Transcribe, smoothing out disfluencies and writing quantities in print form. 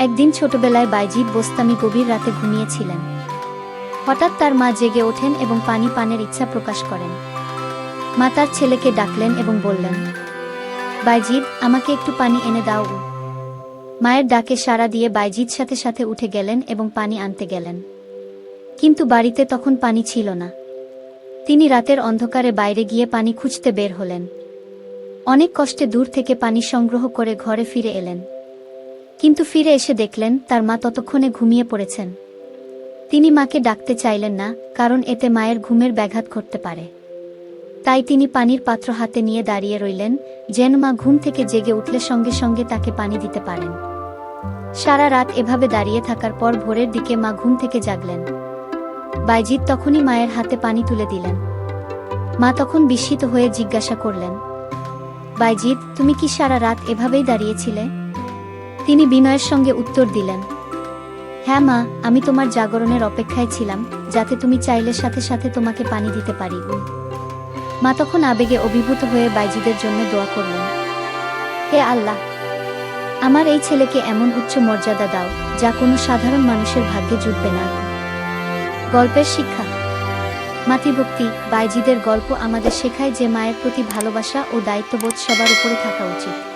একদিন ছোটবেলায় বাইজিদ বোস্তামি গভীর রাতে ঘুমিয়েছিলেন। হঠাৎ তার মা জেগে ওঠেন এবং পানি পানের ইচ্ছা প্রকাশ করেন। মা তার ছেলেকে ডাকলেন এবং বললেন, বাইজিদ, আমাকে একটু পানি এনে দাও। মায়ের ডাকে সাড়া দিয়ে বাইজিদ সাথে সাথে উঠে গেলেন এবং পানি আনতে গেলেন। কিন্তু বাড়িতে তখন পানি ছিল না। তিনি রাতের অন্ধকারে বাইরে গিয়ে পানি খুঁজতে বের হলেন। অনেক কষ্টে দূর থেকে পানি সংগ্রহ করে ঘরে ফিরে এলেন। কিন্তু ফিরে এসে দেখলেন তার মা ততক্ষণে ঘুমিয়ে পড়েছেন। তিনি মাকে ডাকতে চাইলেন না, কারণ এতে মায়ের ঘুমের ব্যাঘাত ঘটতে পারে। তাই তিনি পানির পাত্র হাতে নিয়ে দাঁড়িয়ে রইলেন, যেন মা ঘুম থেকে জেগে উঠলে সঙ্গে সঙ্গে তাকে পানি দিতে পারেন। সারা রাত এভাবে দাঁড়িয়ে থাকার পর ভোরের দিকে মা ঘুম থেকে জাগলেন। বাইজিদ তখনই মায়ের হাতে পানি তুলে দিলেন। মা তখন বিস্মিত হয়ে জিজ্ঞাসা করলেন, বাইজিদ, তুমি কি সারা রাত এভাবেই দাঁড়িয়েছিলে? তিনি বিনয়ের সঙ্গে উত্তর দিলেন, হ্যাঁ মা, আমি তোমার জাগরণের অপেক্ষায় ছিলাম, যাতে তুমি চাইলে সাথে সাথে তোমাকে পানি দিতে পারি। মা তখন আবেগে অভিভূত হয়ে বাইজিদের জন্য দোয়া করলেন, হে আল্লাহ, আমার এই ছেলেকে এমন উচ্চ মর্যাদা দাও, যা কোনো সাধারণ মানুষের ভাগ্যে জুটবে না। গল্পের শিক্ষা। মাতৃভক্তি। বাইজিদের গল্প আমাদের শেখায় যে মায়ের প্রতি ভালোবাসা ও দায়িত্ববোধ সবার উপরে থাকা উচিত।